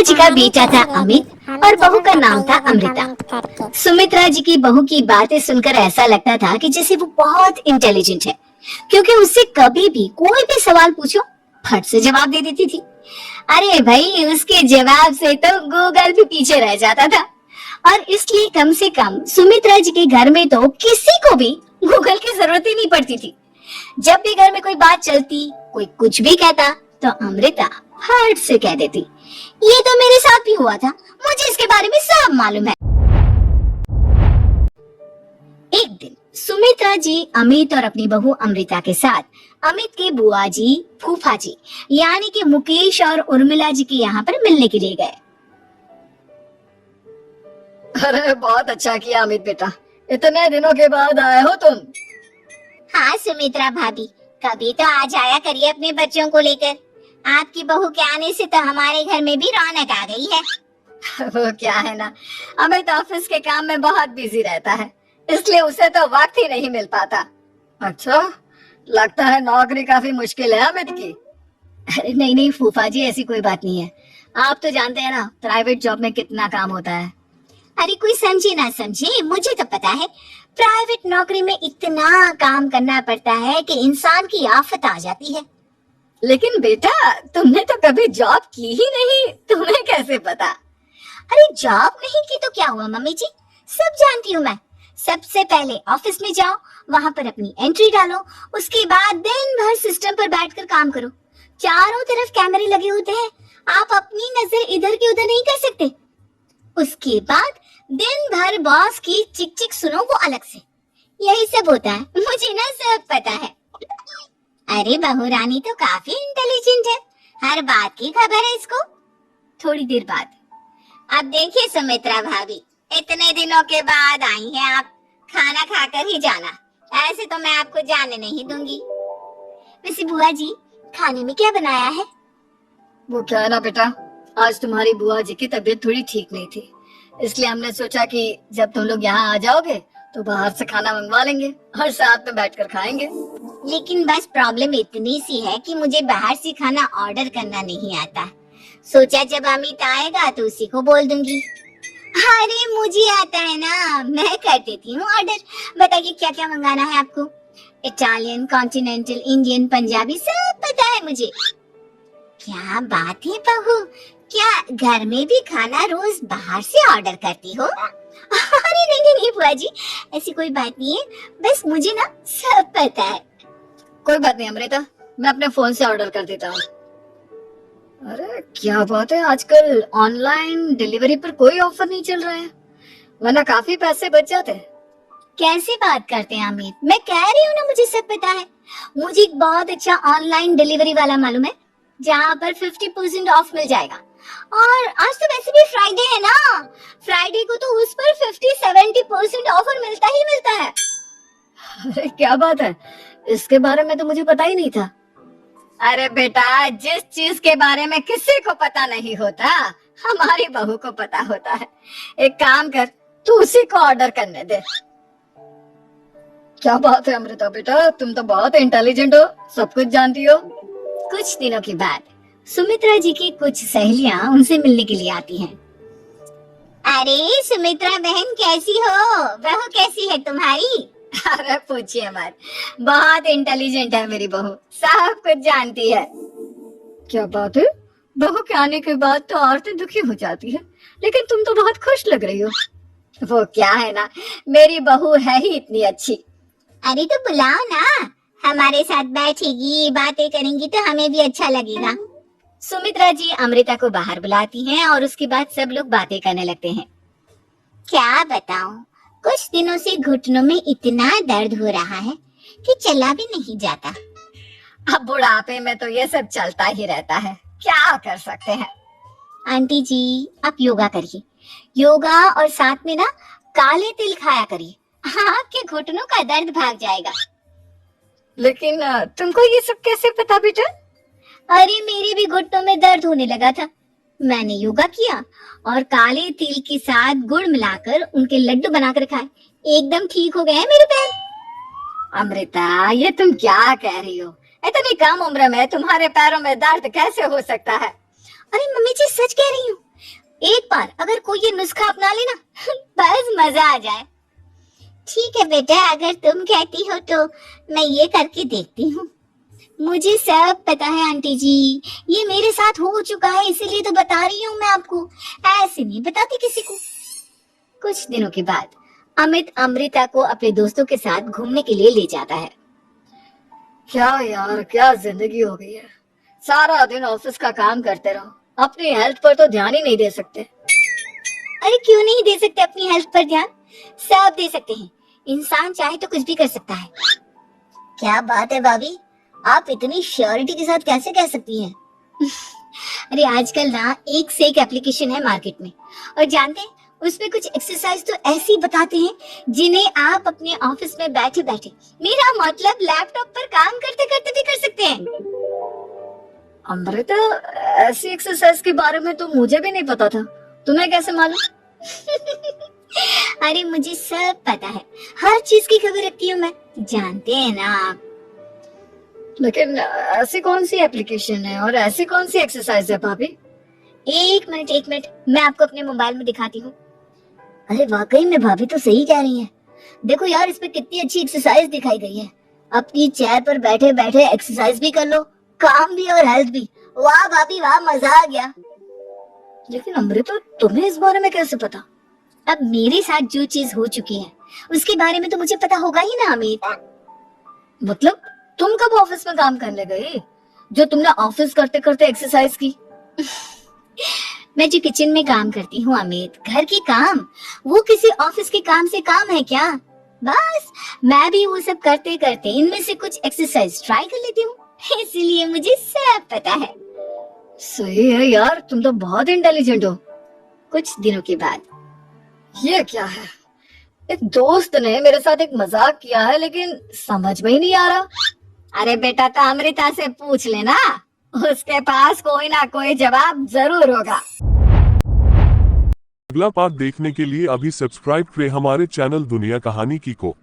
जी का बेटा था अमित और बहू का नाम था अमृता। सुमित्रा जी की बहू की बातें सुनकर ऐसा लगता था कि जैसे वो बहुत इंटेलिजेंट है, क्योंकि उससे कभी भी कोई भी सवाल पूछो फट से जवाब दे देती थी। अरे भाई, उसके जवाब से तो गूगल भी पीछे रह जाता था। और इसलिए कम से कम सुमित्रा जी के घर में तो किसी को भी गूगल की जरूरत ही नहीं पड़ती थी। जब भी घर में कोई बात चलती, कोई कुछ भी कहता, तो अमृता फट से कह देती, ये तो मेरे साथ भी हुआ था, मुझे इसके बारे में सब मालूम है। एक दिन सुमित्रा जी अमित और अपनी बहू अमृता के साथ अमित के बुआ जी, फूफा जी यानी कि मुकेश और उर्मिला जी के यहाँ पर मिलने के लिए गए। अरे बहुत अच्छा किया अमित बेटा, इतने दिनों के बाद आए हो तुम। हाँ सुमित्रा भाभी, कभी तो आ जाया करिए अपने बच्चों को लेकर। आपकी बहू के आने से तो हमारे घर में भी रौनक आ गई है। वो क्या है ना, अमित ऑफिस के काम में बहुत बिजी रहता है, इसलिए उसे तो वक्त ही नहीं मिल पाता। अच्छा, लगता है नौकरी काफी मुश्किल है अमित की। अरे नहीं नहीं फूफा जी, ऐसी कोई बात नहीं है। आप तो जानते हैं ना प्राइवेट जॉब में कितना काम होता है। अरे कोई समझे ना समझे, मुझे तो पता है प्राइवेट नौकरी में इतना काम करना पड़ता है कि इंसान की आफत आ जाती है। लेकिन बेटा, तुमने तो कभी जॉब की ही नहीं, तुम्हें कैसे पता? अरे जॉब नहीं की तो क्या हुआ मम्मी जी, सब जानती हूँ मैं। सबसे पहले ऑफिस में जाओ, वहाँ पर अपनी एंट्री डालो, उसके बाद दिन भर सिस्टम पर बैठकर काम करो। चारों तरफ कैमरे लगे होते हैं, आप अपनी नजर इधर की उधर नहीं कर सकते। उसके बाद दिन भर बॉस की चिक चिक सुनो वो अलग से। यही सब होता है, मुझे ना सब पता है। अरे बहू रानी तो काफी इंटेलिजेंट है, हर बात की खबर है इसको। थोड़ी देर बाद, अब देखिए सुमित्रा भाभी, इतने दिनों के बाद आई हैं आप, खाना खाकर ही जाना, ऐसे तो मैं आपको जाने नहीं दूंगी। वैसे बुआ जी, खाने में क्या बनाया है? वो क्या है ना बेटा, आज तुम्हारी बुआ जी की तबीयत थोड़ी ठीक नहीं थी, इसलिए हमने सोचा कि जब तुम लोग यहाँ आ जाओगे तो बाहर से खाना मंगवा लेंगे और साथ में बैठकर खाएंगे। लेकिन बस प्रॉब्लम इतनी सी है कि मुझे बाहर से खाना ऑर्डर करना नहीं आता। सोचा जब अमित आएगा तो उसी को बोल दूंगी। अरे मुझे आता है ना, मैं कर देती हूँ ऑर्डर। बताइए क्या क्या मंगाना है आपको? इटालियन, कॉन्टिनेंटल, इंडियन, पंजाबी, सब पता है मुझे। क्या बात है बहू, क्या घर में भी खाना रोज बाहर से ऑर्डर करती हो? अरे नहीं नहीं नहीं बुआ जी, ऐसी कोई बात नहीं है, बस मुझे ना सब पता है। कोई बात नहीं अमृता, मैं अपने फोन से ऑर्डर कर देता हूँ। अरे क्या बात है, आजकल ऑनलाइन डिलीवरी पर कोई ऑफर नहीं चल रहा है, वरना काफी पैसे बच जाते हैं। कैसे बात करते हैं अमित, मैं कह रही हूँ ना मुझे सब पता है। मुझे एक बहुत अच्छा ऑनलाइन डिलीवरी वाला मालूम है, जहाँ पर 50% ऑफ मिल जाएगा। और आज तो वैसे भी फ्राइडे है ना, फ्राइडे को तो उस पर 50-70% ऑफर मिलता ही मिलता है। अरे क्या बात है, इसके बारे में तो मुझे पता ही नहीं था। अरे बेटा, जिस चीज के बारे में किसी को पता नहीं होता, हमारी बहू को पता होता है। एक काम कर, तू उसी को ऑर्डर करने दे। क्या बात है अमृता बेटा, तुम तो बहुत इंटेलिजेंट हो, सब कुछ जानती हो। कुछ दिनों के बाद सुमित्रा जी की कुछ सहेलियां उनसे मिलने के लिए आती हैं। अरे सुमित्रा बहन कैसी हो, बहू कैसी है तुम्हारी? अरे पूछिए मत, बहुत इंटेलिजेंट है मेरी बहू, सब कुछ जानती है। क्या बात है, बहू के आने के बाद तो औरतें दुखी हो जाती है, लेकिन तुम तो बहुत खुश लग रही हो। वो क्या है ना, मेरी बहू है ही इतनी अच्छी। अरे तो बुलाओ ना, हमारे साथ बैठेगी, बातें करेंगी तो हमें भी अच्छा लगेगा। सुमित्रा जी अमृता को बाहर बुलाती हैं और उसके बाद सब लोग बातें करने लगते हैं। क्या बताऊं, कुछ दिनों से घुटनों में इतना दर्द हो रहा है कि चला भी नहीं जाता। अब बुढ़ापे में तो ये सब चलता ही रहता है, क्या कर सकते हैं। आंटी जी आप योगा करिए, योगा और साथ में ना काले तिल खाया करिए, आपके घुटनों का दर्द भाग जाएगा। लेकिन तुमको ये सब कैसे पता बेटा? अरे मेरे भी घुटनों में दर्द होने लगा था, मैंने योगा किया और काले तिल के साथ गुड़ मिलाकर उनके लड्डू बनाकर खाए, एकदम ठीक हो गए हैं मेरे पैर। अमृता, ये तुम क्या कह रही हो, इतनी कम उम्र में तुम्हारे पैरों में दर्द कैसे हो सकता है? अरे मम्मी जी सच कह रही हूँ, एक बार अगर कोई ये नुस्खा अपना लेना बस मजा आ जाए। ठीक है बेटा, अगर तुम कहती हो तो मैं ये करके देखती हूँ। मुझे सब पता है आंटी जी, ये मेरे साथ हो चुका है, इसीलिए तो बता रही हूँ मैं आपको, ऐसे नहीं बताती किसी को। कुछ दिनों के बाद अमित अमृता को अपने दोस्तों के साथ घूमने के लिए ले जाता है। क्या यार, क्या जिंदगी हो गई है। सारा दिन ऑफिस का काम करते रहो, अपनी हेल्थ पर तो ध्यान ही नहीं दे सकते। अरे क्यों नहीं दे सकते अपनी हेल्थ पर ध्यान? सब दे सकते हैं, इंसान चाहे तो कुछ भी कर सकता है। क्या बात है भाभी, आप इतनी श्योरिटी के साथ कैसे कह सकती हैं? अरे आजकल ना एक से एक एप्लीकेशन है मार्केट में, और जानते हैं उसमें कुछ एक्सरसाइज तो ऐसी बताते हैं जिन्हें आप अपने ऑफिस में बैठे बैठे, मेरा मतलब लैपटॉप पर काम करते करते भी कर सकते हैं। अमृता, ऐसी एक्सरसाइज के बारे में तो मुझे भी नहीं पता था, तुम्हें कैसे मालूम? अरे मुझे सब पता है, हर चीज की खबर रखती हूँ मैं, जानते हैं ना आप। लेकिन ऐसी कौन सी एप्लीकेशन है और ऐसी कौन सी एक्सरसाइज है भाभी? एक मिनट, मैं आपको अपने मोबाइल में दिखाती हूँ। अरे वाकई में भाभी तो सही कह रही हैं। देखो यार, इसमें कितनी अच्छी एक्सरसाइज दिखाई गई है। अपनी चेयर पर बैठे बैठे एक्सरसाइज भी कर लो, काम भी और हेल्थ भी। वाह भाभी वाह, मजा आ गया। लेकिन अमृता, तुम्हें इस बारे में कैसे पता? अब मेरे साथ जो चीज हो चुकी है उसके बारे में तो मुझे पता होगा ही ना अमित। मतलब तुम कब ऑफिस में काम करने गई जो तुमने ऑफिस करते करते एक्सरसाइज की? मैं जो किचन में काम करती हूँ अमित, घर के काम, वो किसी ऑफिस के काम से काम है क्या? बस मैं भी वो सब करते करते इनमें से कुछ एक्सरसाइज ट्राई कर लेती हूँ, इसीलिए मुझे सब पता है। सही है यार, तुम तो बहुत इंटेलिजेंट हो। कुछ दिनों के बाद, ये क्या है? एक दोस्त ने मेरे साथ एक मजाक किया है, लेकिन समझ में ही नहीं आ रहा। अरे बेटा, तो अमृता से पूछ लेना, उसके पास कोई ना कोई जवाब जरूर होगा। अगला पार्ट देखने के लिए अभी सब्सक्राइब करें हमारे चैनल दुनिया कहानी की को।